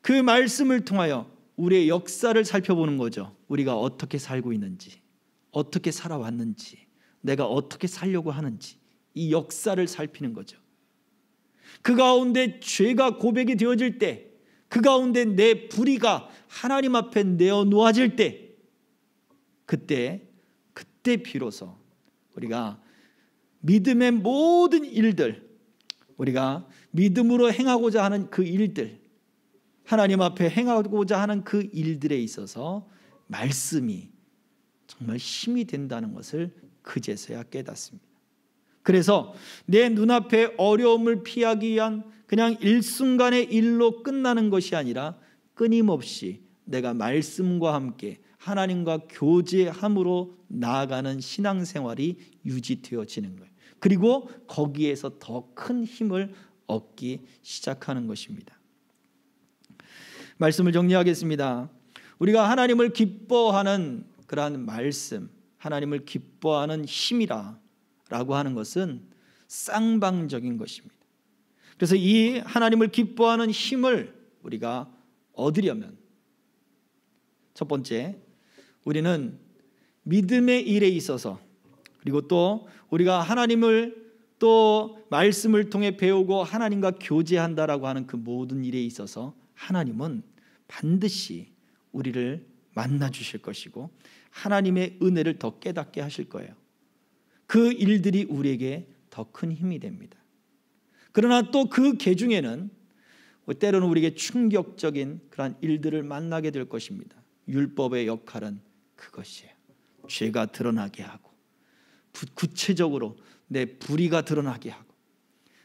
그 말씀을 통하여 우리의 역사를 살펴보는 거죠. 우리가 어떻게 살고 있는지, 어떻게 살아왔는지, 내가 어떻게 살려고 하는지, 이 역사를 살피는 거죠. 그 가운데 죄가 고백이 되어질 때, 그 가운데 내 불의가 하나님 앞에 내어 놓아질 때, 그때 비로소 우리가 믿음의 모든 일들, 우리가 믿음으로 행하고자 하는 그 일들, 하나님 앞에 행하고자 하는 그 일들에 있어서 말씀이 정말 힘이 된다는 것을 그제서야 깨닫습니다. 그래서 내 눈앞에 어려움을 피하기 위한 그냥 일순간의 일로 끝나는 것이 아니라 끊임없이 내가 말씀과 함께 하나님과 교제함으로 나아가는 신앙생활이 유지되어지는 거예요. 그리고 거기에서 더 큰 힘을 얻기 시작하는 것입니다. 말씀을 정리하겠습니다. 우리가 하나님을 기뻐하는 그러한 말씀, 하나님을 기뻐하는 힘이라고 하는 것은 쌍방적인 것입니다. 그래서 이 하나님을 기뻐하는 힘을 우리가 얻으려면, 첫 번째, 우리는 믿음의 일에 있어서, 그리고 또 우리가 하나님을 또 말씀을 통해 배우고 하나님과 교제한다라고 하는 그 모든 일에 있어서 하나님은 반드시 우리를 만나 주실 것이고 하나님의 은혜를 더 깨닫게 하실 거예요. 그 일들이 우리에게 더 큰 힘이 됩니다. 그러나 또 그 계중에는 때로는 우리에게 충격적인 그러한 일들을 만나게 될 것입니다. 율법의 역할은 그것이에요. 죄가 드러나게 하고, 구체적으로 내 불의가 드러나게 하고,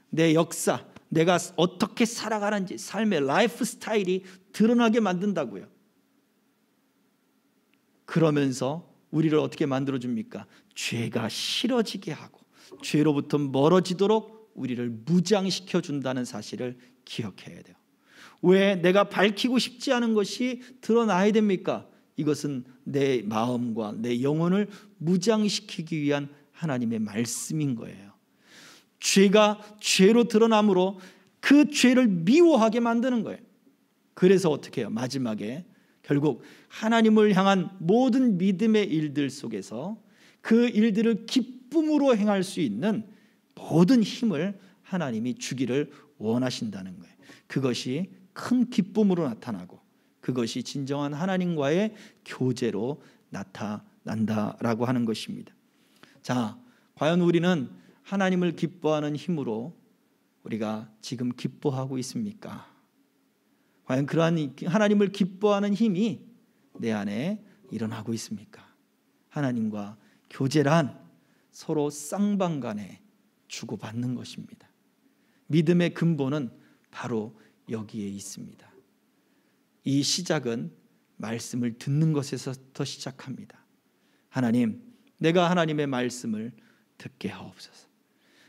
내 역사, 내가 어떻게 살아가는지, 삶의 라이프 스타일이 드러나게 만든다고요. 그러면서 우리를 어떻게 만들어줍니까? 죄가 싫어지게 하고 죄로부터 멀어지도록 우리를 무장시켜 준다는 사실을 기억해야 돼요. 왜 내가 밝히고 싶지 않은 것이 드러나야 됩니까? 이것은 내 마음과 내 영혼을 무장시키기 위한 하나님의 말씀인 거예요. 죄가 죄로 드러남으로 그 죄를 미워하게 만드는 거예요. 그래서 어떻게 해요? 마지막에 결국 하나님을 향한 모든 믿음의 일들 속에서 그 일들을 기쁨으로 행할 수 있는 모든 힘을 하나님이 주기를 원하신다는 거예요. 그것이 큰 기쁨으로 나타나고 그것이 진정한 하나님과의 교제로 나타난다라고 하는 것입니다. 자, 과연 우리는 하나님을 기뻐하는 힘으로 우리가 지금 기뻐하고 있습니까? 과연 그러한 하나님을 기뻐하는 힘이 내 안에 일어나고 있습니까? 하나님과 교제란 서로 쌍방간에 주고받는 것입니다. 믿음의 근본은 바로 여기에 있습니다. 이 시작은 말씀을 듣는 것에서부터 시작합니다. 하나님, 내가 하나님의 말씀을 듣게 하옵소서.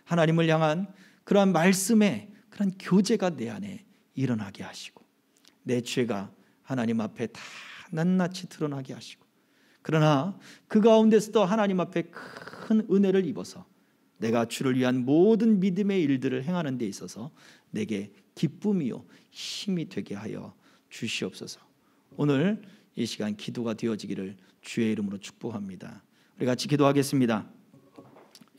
하나님을 향한 그러한 말씀의 그런 교제가 내 안에 일어나게 하시고 내 죄가 하나님 앞에 다 낱낱이 드러나게 하시고, 그러나 그 가운데서도 하나님 앞에 큰 은혜를 입어서 내가 주를 위한 모든 믿음의 일들을 행하는 데 있어서 내게 기쁨이요 힘이 되게 하여 주시옵소서. 오늘 이 시간 기도가 되어지기를 주의 이름으로 축복합니다. 우리 같이 기도하겠습니다.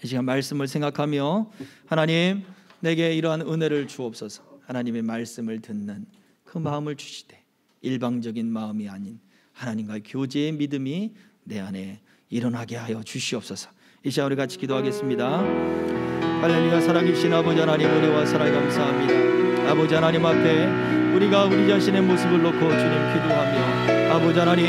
이 시간 말씀을 생각하며 하나님, 내게 이러한 은혜를 주옵소서. 하나님의 말씀을 듣는 그 마음을 주시되 일방적인 마음이 아닌 하나님과의 교제의 믿음이 내 안에 일어나게 하여 주시옵소서. 이 시간 우리 같이 기도하겠습니다. 할렐루야. 살아계신 아버지 하나님, 은혜와 사랑에 감사합니다. 아버지 하나님 앞에 우리가 우리 자신의 모습을 놓고 주님 기도하며, 아버지 하나님,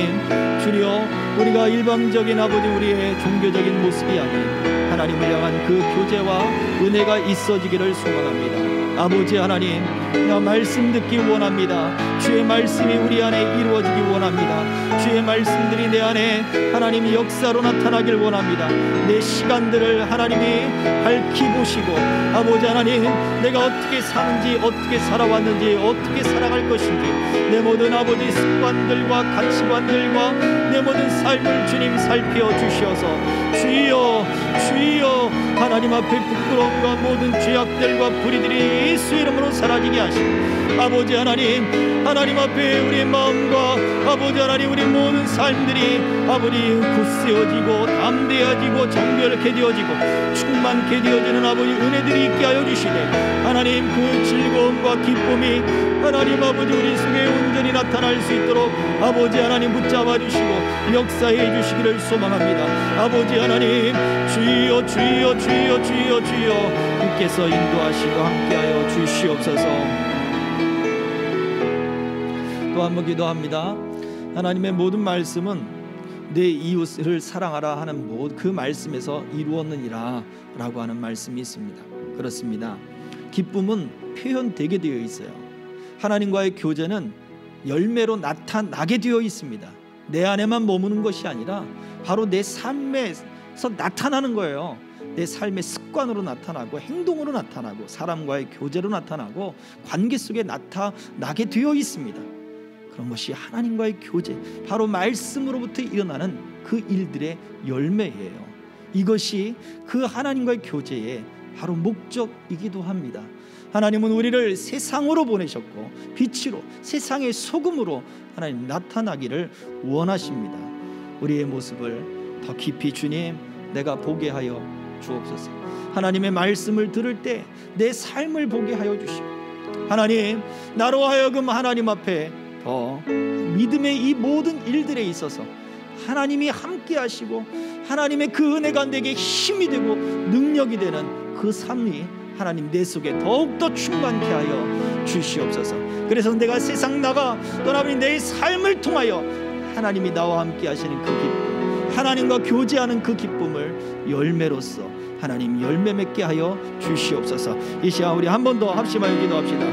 주여, 우리가 일방적인 아버지 우리의 종교적인 모습이 아닌 하나님을 향한 그 교제와 은혜가 있어지기를 소망합니다. 아버지 하나님, 말씀 듣기 원합니다. 주의 말씀이 우리 안에 이루어지기 원합니다. 주의 말씀들이 내 안에 하나님의 역사로 나타나길 원합니다. 내 시간들을 하나님이 밝히 보시고, 아버지 하나님, 내가 어떻게 사는지, 어떻게 살아왔는지, 어떻게 살아갈 것인지, 내 모든 아버지 습관들과 가치관들과 내 모든 삶을 주님 살펴주셔서 주여, 주여, 하나님 앞에 부끄러움과 모든 죄악들과 불의들이 예수 이름으로 사라지게 하시고, 아버지 하나님, 하나님 앞에 우리의 마음과 아버지 하나님 우리 모든 삶들이 아버지 굳세어지고 담대해지고 정결케 되어지고 충만케 되어지는 아버지 은혜들이 있게 하여 주시되, 하나님 그 즐거움과 기쁨이 하나님 아버지 우리 속에 온전히 나타날 수 있도록 아버지 하나님 붙잡아 주시고 역사해 주시기를 소망합니다. 아버지 하나님, 주여, 주여, 주여, 주여, 주여, 주께서 인도하시고 함께하여 주시옵소서. 또 한 번 기도합니다. 하나님의 모든 말씀은 내 이웃을 사랑하라 하는 그 말씀에서 이루었느니라 라고 하는 말씀이 있습니다. 그렇습니다. 기쁨은 표현되게 되어 있어요. 하나님과의 교제는 열매로 나타나게 되어 있습니다. 내 안에만 머무는 것이 아니라 바로 내 삶에서 나타나는 거예요. 내 삶의 습관으로 나타나고 행동으로 나타나고 사람과의 교제로 나타나고 관계 속에 나타나게 되어 있습니다. 그런 것이 하나님과의 교제, 바로 말씀으로부터 일어나는 그 일들의 열매예요. 이것이 그 하나님과의 교제의 바로 목적이기도 합니다. 하나님은 우리를 세상으로 보내셨고 빛으로, 세상의 소금으로 하나님 나타나기를 원하십니다. 우리의 모습을 더 깊이 주님, 내가 보게 하여 주옵소서. 하나님의 말씀을 들을 때 내 삶을 보게 하여 주시고, 하나님, 나로 하여금 하나님 앞에 더 믿음의 이 모든 일들에 있어서 하나님이 함께 하시고 하나님의 그 은혜가 내게 힘이 되고 능력이 되는 그 삶이 하나님 내 속에 더욱더 충만케 하여 주시옵소서. 그래서 내가 세상 나가 떠나버린 내 삶을 통하여 하나님이 나와 함께 하시는 그 기쁨, 하나님과 교제하는 그 기쁨을 열매로서 하나님 열매 맺게 하여 주시옵소서. 이 시간 우리 한 번 더 합심하여 기도합시다.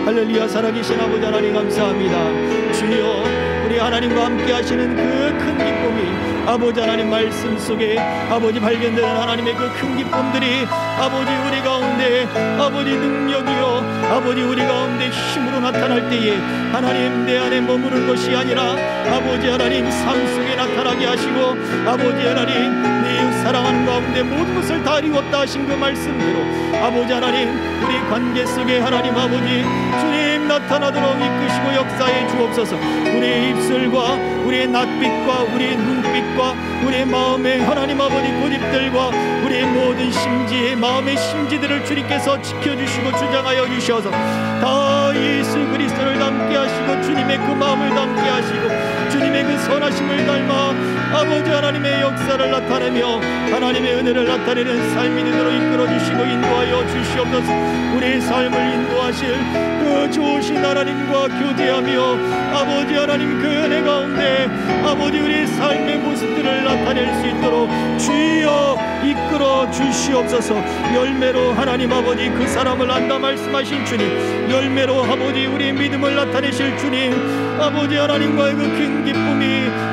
할렐루야. 살아계신 아버지 하나님 감사합니다. 주여, 우리 하나님과 함께 하시는 그 큰 기쁨이 아버지 하나님 말씀 속에 아버지 발견되는 하나님의 그 큰 기쁨들이 아버지 우리 가운데 아버지 능력이요 아버지 우리 가운데 힘으로 나타날 때에 하나님 내 안에 머무는 것이 아니라 아버지 하나님 삶 속에 나타나게 하시고 아버지 하나님 내 사랑하는 가운데 모든 것을 다 이루었다 하신 그 말씀대로 아버지 하나님 우리 관계 속에 하나님 아버지 주님 나타나도록 이끄시고 역사해 주옵소서. 우리의 입술과 우리의 낯빛과 우리의 눈빛과 우리의 마음의 하나님 아버지 고집들과 우리의 모든 심지의 마음의 심지들을 주님께서 지켜주시고 주장하여 주셔서 다 예수 그리스도를 닮게 하시고 주님의 그 마음을 닮게 하시고 주님의 그 선하심을 닮아 아버지 하나님의 역사를 나타내며 하나님의 은혜를 나타내는 삶이 되도록 이끌어주시고 인도하여 주시옵소서. 우리의 삶을 인도하실 그 좋으신 하나님과 교제하며 아버지 하나님 그 은혜 가운데 아버지 우리의 삶의 모습들을 나타낼 수 있도록 주여 이끌어 주시옵소서. 열매로 하나님 아버지 그 사람을 안다 말씀하신 주님, 열매로 아버지 우리의 믿음을 나타내실 주님, 아버지 하나님과의 그 큰 기쁨이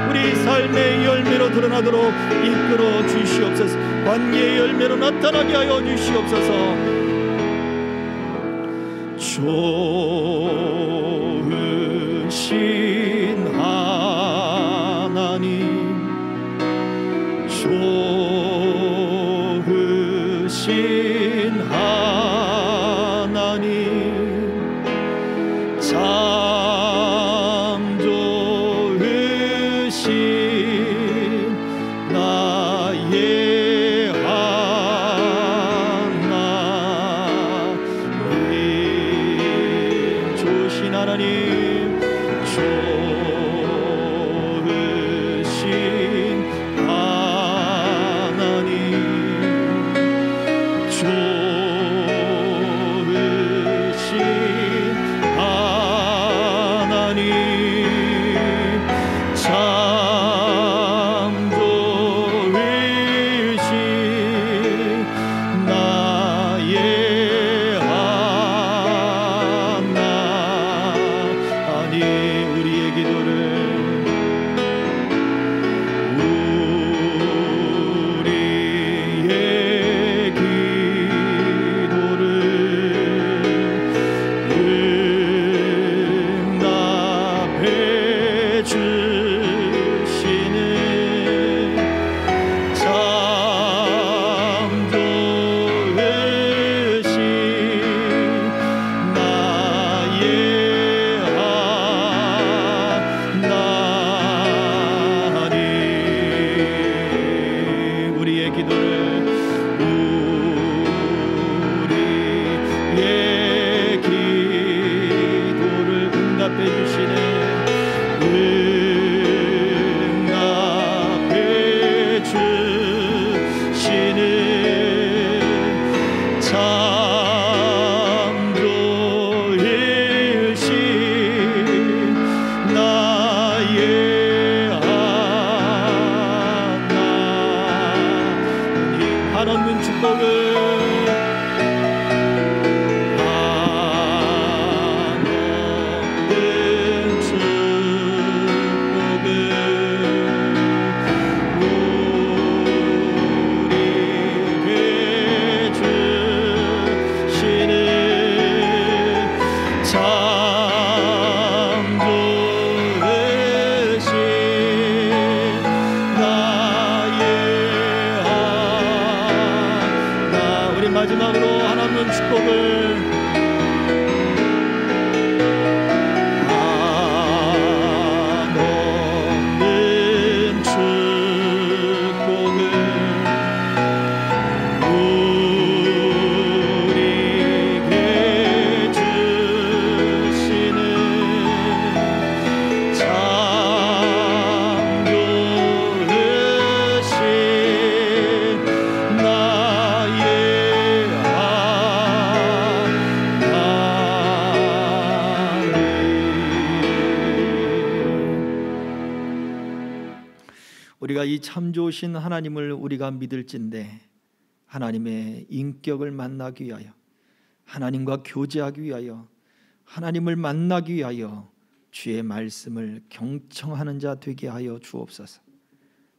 우리 삶의 열매로 드러나도록 이끌어 주시옵소서. 관계의 열매로 나타나게 하여 주시옵소서. 좋으신 하나님, 좋으신 하나님, 참 좋으신 나의 하나님, 좋으신 하나님, 좋으신 하나님, 좋으신 하나님, 참 좋으신 나의 하나님. 우리의 기도를 응답해 주시는 참 좋으신 나의 하나님. 우리의 기도를 응답해 주시네. 응답해 주시는 참 좋으신 나의 하나님. 한없는 축복을 이 참 좋으신 하나님을 우리가 믿을진데 하나님의 인격을 만나기 위하여, 하나님과 교제하기 위하여, 하나님을 만나기 위하여 주의 말씀을 경청하는 자 되게 하여 주옵소서.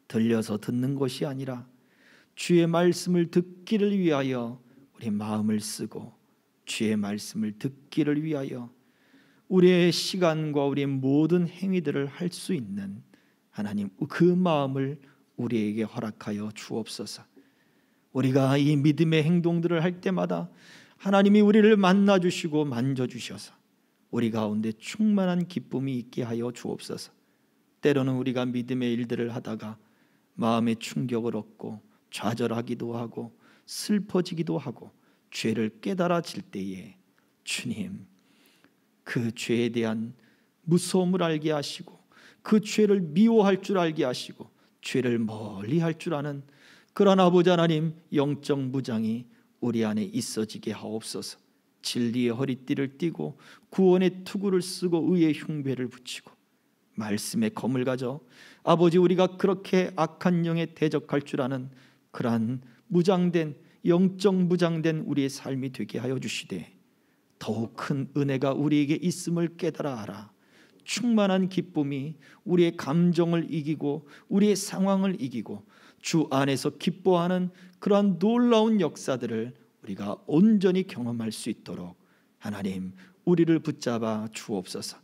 들려서 듣는 것이 아니라 주의 말씀을 듣기를 위하여 우리 마음을 쓰고 주의 말씀을 듣기를 위하여 우리의 시간과 우리의 모든 행위들을 할 수 있는 하나님, 그 마음을 우리에게 허락하여 주옵소서. 우리가 이 믿음의 행동들을 할 때마다 하나님이 우리를 만나주시고 만져주셔서 우리 가운데 충만한 기쁨이 있게 하여 주옵소서. 때로는 우리가 믿음의 일들을 하다가 마음의 충격을 얻고 좌절하기도 하고 슬퍼지기도 하고 죄를 깨달아질 때에 주님, 그 죄에 대한 무서움을 알게 하시고 그 죄를 미워할 줄 알게 하시고 죄를 멀리 할 줄 아는 그런 아버지 하나님, 영적 무장이 우리 안에 있어지게 하옵소서. 진리의 허리띠를 띠고 구원의 투구를 쓰고 의의 흉배를 붙이고 말씀의 검을 가져 아버지, 우리가 그렇게 악한 영에 대적할 줄 아는 그러한 무장된, 영적 무장된 우리의 삶이 되게 하여 주시되 더욱 큰 은혜가 우리에게 있음을 깨달아 알아 충만한 기쁨이 우리의 감정을 이기고 우리의 상황을 이기고 주 안에서 기뻐하는 그러한 놀라운 역사들을 우리가 온전히 경험할 수 있도록 하나님, 우리를 붙잡아 주옵소서.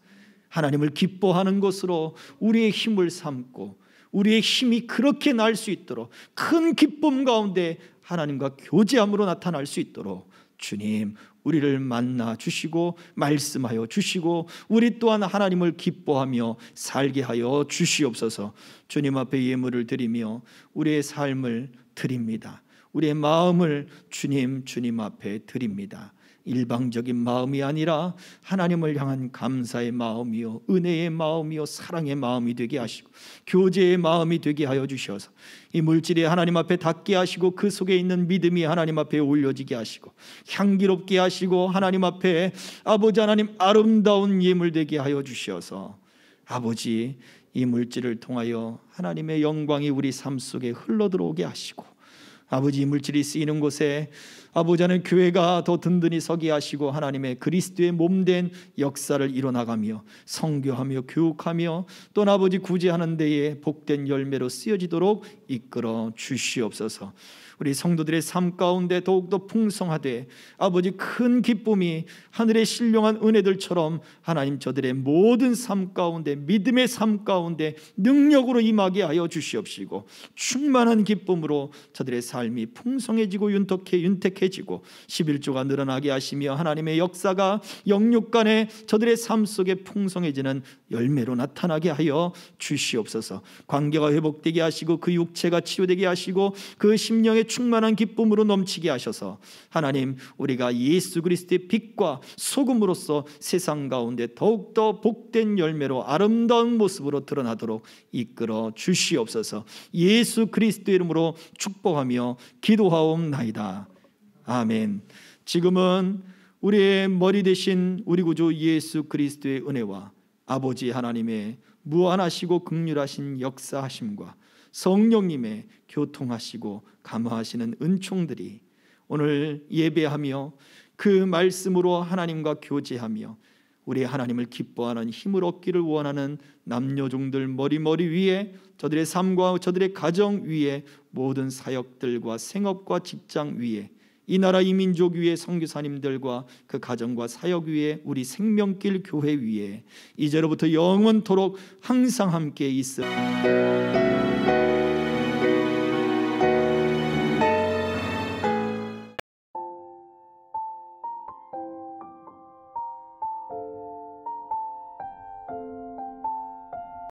하나님을 기뻐하는 것으로 우리의 힘을 삼고 우리의 힘이 그렇게 날 수 있도록 큰 기쁨 가운데 하나님과 교제함으로 나타날 수 있도록 주님, 우리를 만나 주시고 말씀하여 주시고 우리 또한 하나님을 기뻐하며 살게 하여 주시옵소서. 주님 앞에 예물을 드리며 우리의 삶을 드립니다. 우리의 마음을 주님 앞에 드립니다. 일방적인 마음이 아니라 하나님을 향한 감사의 마음이요, 은혜의 마음이요, 사랑의 마음이 되게 하시고 교제의 마음이 되게 하여 주셔서 이 물질이 하나님 앞에 닿게 하시고 그 속에 있는 믿음이 하나님 앞에 올려지게 하시고 향기롭게 하시고 하나님 앞에 아버지 하나님 아름다운 예물 되게 하여 주셔서 아버지, 이 물질을 통하여 하나님의 영광이 우리 삶 속에 흘러들어오게 하시고 아버지, 이 물질이 쓰이는 곳에 아버지 하나님 교회가 더 든든히 서게 하시고 하나님의 그리스도의 몸된 역사를 이뤄나가며 선교하며 교육하며 또 아버지 구제하는 데에 복된 열매로 쓰여지도록 이끌어 주시옵소서. 우리 성도들의 삶 가운데 더욱더 풍성하되 아버지, 큰 기쁨이 하늘의 신령한 은혜들처럼 하나님 저들의 모든 삶 가운데, 믿음의 삶 가운데 능력으로 임하게 하여 주시옵시고 충만한 기쁨으로 저들의 삶이 풍성해지고 윤택해지고 11조가 늘어나게 하시며 하나님의 역사가 영육간에 저들의 삶 속에 풍성해지는 열매로 나타나게 하여 주시옵소서. 관계가 회복되게 하시고 그 육체가 치유되게 하시고 그 심령의 충만한 기쁨으로 넘치게 하셔서 하나님, 우리가 예수 그리스도의 빛과 소금으로서 세상 가운데 더욱더 복된 열매로 아름다운 모습으로 드러나도록 이끌어 주시옵소서. 예수 그리스도의 이름으로 축복하며 기도하옵나이다. 아멘. 지금은 우리의 머리 되신 우리 구주 예수 그리스도의 은혜와 아버지 하나님의 무한하시고 긍휼하신 역사하심과 성령님의 교통하시고 감화하시는 은총들이 오늘 예배하며 그 말씀으로 하나님과 교제하며 우리 하나님을 기뻐하는 힘을 얻기를 원하는 남녀종들 머리 위에, 저들의 삶과 저들의 가정 위에, 모든 사역들과 생업과 직장 위에, 이 나라 이 민족 위에, 선교사님들과 그 가정과 사역 위에, 우리 생명길 교회 위에 이제로부터 영원토록 항상 함께 있으리.